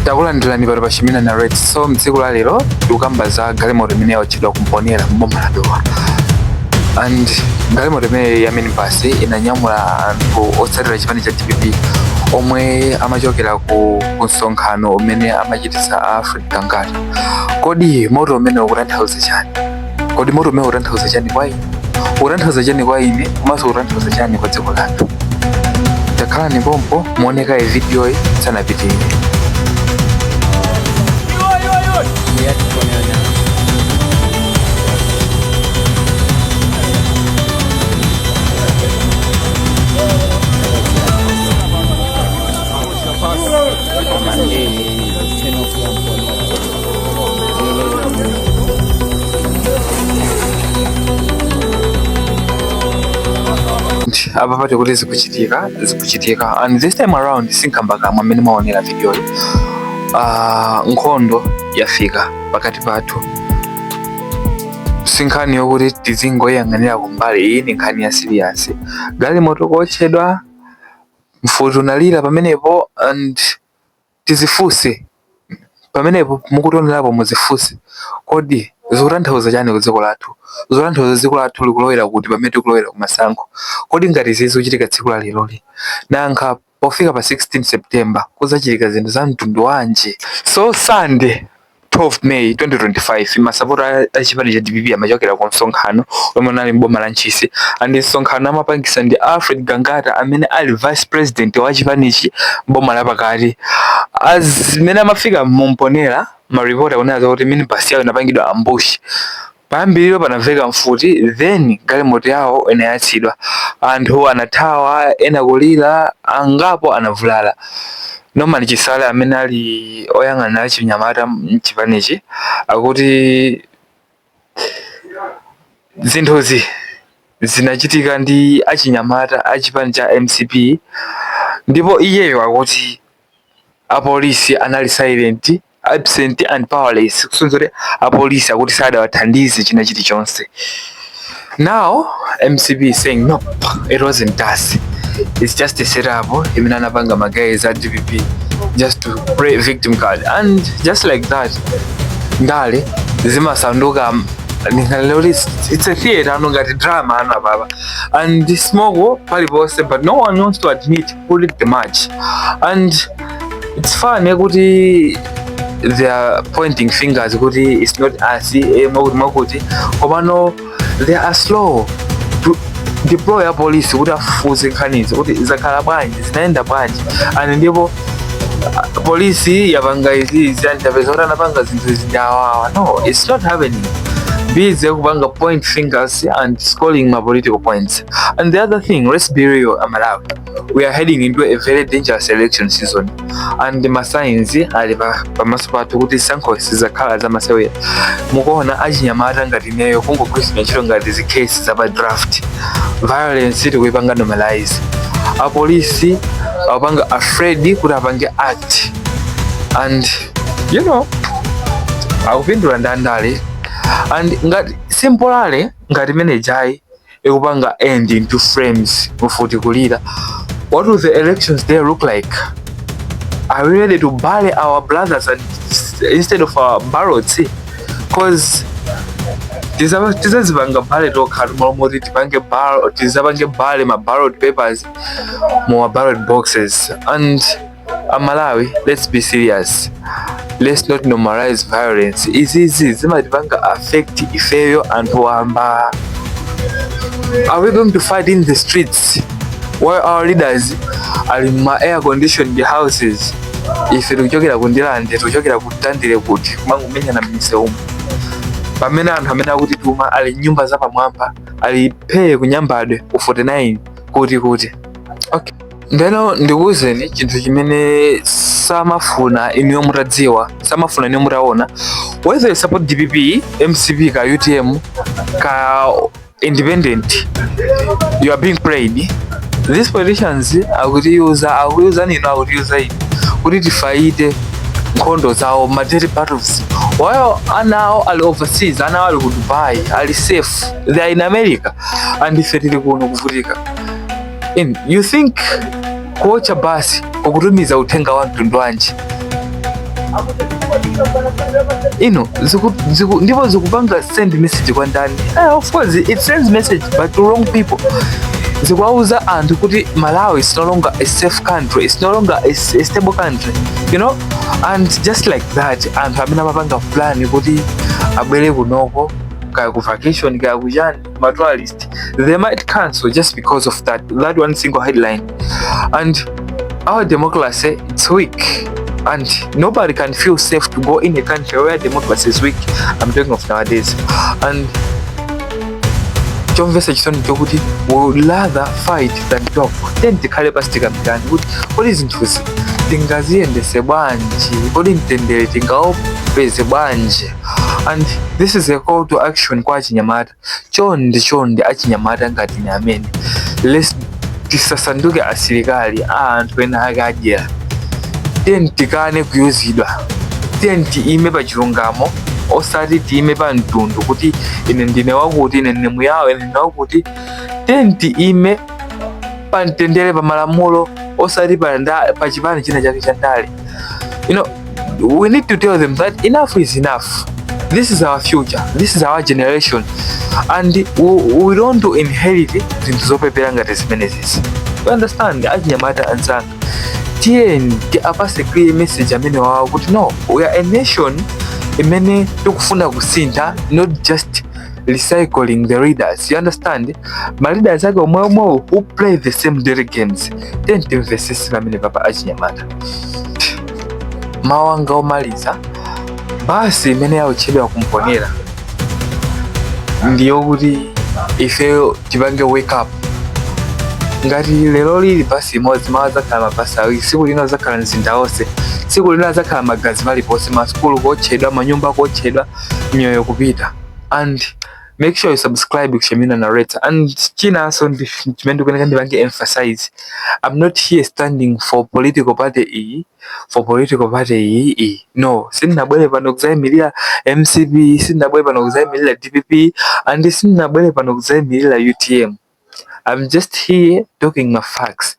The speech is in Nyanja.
Takulandirani pano pa Shamiuna Narrates. So mtsiku la lero tikukamba za galimoto imene yatchedwa Mponela mboma la Dowa. And galimoto imene ya minibus inanyamula anthu otsatira chipani cha DPP omwe amachokera ku msonkhano umene amachitisa ALFRED GANGATA. Kodi moto umene ukutanthauza chani? Kodi moto umene ukutanthauza chani kwa ine? Ukutanthauza chani kwa ine? Komanso ukutanthauza chani kwa dziko lathu? Takhalani pompo muoneka video iyi sanapitire. Apa pati kuti zikuchitika and this time around sinkambaka mwamene maonera video nkhondo yafika pakati pathu. Sinkhani yokuti tizingoyang'anira kumbali iyi ni nkhani ya serious. Galimoto kotchedwa mfuti unalira pamenepo and tizifuse pamenepo mukutonerapo muzifuse. Kodi zikutanthauza chani ku dziko lathu? Zikutanthauza dziko lathu likulowera kuti pamene tikulowera kumasankho. Kodi ngati zizi kuchitika tsiku la leloli nankha pofika pa 16 September kuzachitika zinthu za mtundu wanji? So Sunday 12 May 2025 masapota a chipani cha DPP amachokera ku msonkhano omwe unali mboma la Chisale and msonkhano amapangisa ndi ALFRED GANGATA amene ali vice president wa chipanichi mboma la pakati. Azimene amafika mu Mponela maripota kunaza kuti minibus yawo inapangidwa ambush. Pambiriro panamveka mfuti then galimoto yawo inayatsidwa. Anthu anathawa, ena kulira, angapo anavulala. Normally Chisale amene ali oyang'anira chinyamata mchipanichi akuti zinthuzi zinachitika ndi achinyamata achipani cha MCP, ndipo iyeyo akuti apolisi anali silent, absent and powerless. Kusonzore apolisi akuti sadawathandize china chilichonse. Now MCP is saying nope, it wasn't us. It's just a setup. Imene anapanga magays at DPP just to play victim card, and just like that ndale zimasanduka it's a theater ngati drama ana baba and this smoke palipose, but no one wants to admit who lit the match. And it's funny kuti they are pointing fingers kuti it's not us makuti komano they are slow to deploy a police kuti afuze nkhanizi kuti zakhala bwanji zinaenda bwanji. And ndipo polisi yapanga izi andapeza kuti anapanga zinthu zindawawa. No, it's not happening. Busy kupanga point fingers and scoring my political points. And the other thing, let's be real, Malawi, we are heading into a very dangerous election season. And the signs ali pamaso pathu kuti sankho sizakhala za masewera. Mukuona achinyamata ngati neyo kungogwiritsa ntchito ngati zi case za draft. Violence tikuyipanga normalize. Apolisi apanga afraid kuti apange act. And you know, akupindula ndandale. And ngati simple ngati manager ekupanga end into frames mufuti kulira. What will the elections there look like? Are we ready to bury our brothers and instead of our ballots? Because tizazipanga ballot okhala momoti tipange ballot, tizapange ballot ma ballot papers more ballot boxes. And Malawi, let's be serious. Let's not normalize violence. Izi zimatipanga affect ifeyo and wamba. Are we going to fight in the streets while our leaders are in my air conditioned houses? If tukuchokera kundilande tukuchokera kutandire kuti kumangumenya na mseumu pamene anthu amene akuti tuma ali nyumba za pamwamba ali pay kunyambadwe ku 49 kuti okay. Ndeno ndikuwuzeni chinthu chimene samafuna iniyo mutadziwa, samafuna iniyo mutaona. Whether you support DPP, MCP ka UTM ka independent, you are being played. These politicians akutiuza nino akutiuza ini kuti tifaite nkhondo zawo ma-dirty battles. While anawo ali overseas, anawo ali ku Dubai, ali safe, they are in America, and ife tili kuno kuvutika. You think kuocha basi kukutumiza uthenga wa mtundu wanji ndipo zikupanga send message kwa ndani. Of course it sends message but to wrong people. Zikuwauza anthu kuti Malawi is no longer a safe country, it's no longer a stable country, you know. And just like that, anthu amene amapanga plan kuti abwere kunoko kaya ku vacation kaya kujani ma tourist, they might cancel just because of that one single headline. And our democracy, it's weak, and nobody can feel safe to go in a country where democracy is weak. I'm talking of nowadays. And chomvesa chisoni chokuti we would rather fight than talk. Then tikhale pasi tikamikani kuti kodi zinthuzi tingaziyendese bwanji, kodi mtendere tingaopeze bwanji. And this is a call to action kwa achinyamata. Chonde achinyamata ngati ni amene tisasanduke asilikali anthu ena akadyera. Then tikane kuyuzidwa, then tiime pa chilungamo osati tiime pa mtundu kuti ine ndine wakuti, ine ndine muyawo, ine ndine wakuti. Then tiime pa mtendere, pa malamulo, osati pa chipani china chake cha ndale. You know, we need to tell them that enough is enough. This is our future, this is our generation, and we don't do inherit zinthu zopepera ngati zimenezisi. You understand? Achinyamata anzanga, tieni apase clear message amene wawo kuti no, we are a nation imene tikufuna kusintha, not just recycling the leaders. You understand? Ma leaders ake omwe who play the same dirty games. Then timvesese pamene papa achinyamata. Mawanga omaliza basi imene yautchedwa kumponera ndiyo kuti ife tipange wake up. Ngati lero lili basi imodzi, mawa zakhala mabasi awiri, tsiku lina zakhala mzinda wonse, tsiku lina zakhala magazi paliponse, masukulu kotchedwa, manyumba kotchedwa, miyoyo kupita. And make sure you subscribe to Shamiuna Narrates. And chinanso chimene ndikuyenera ndipange emphasize, I'm not here standing for political party iyi. No, sindinabwere pano kuzayimirira MCP, sindinabwere pano kuzayimirira DPP, and sindinabwere pano kuzayimirira UTM. I'm just here talking my facts.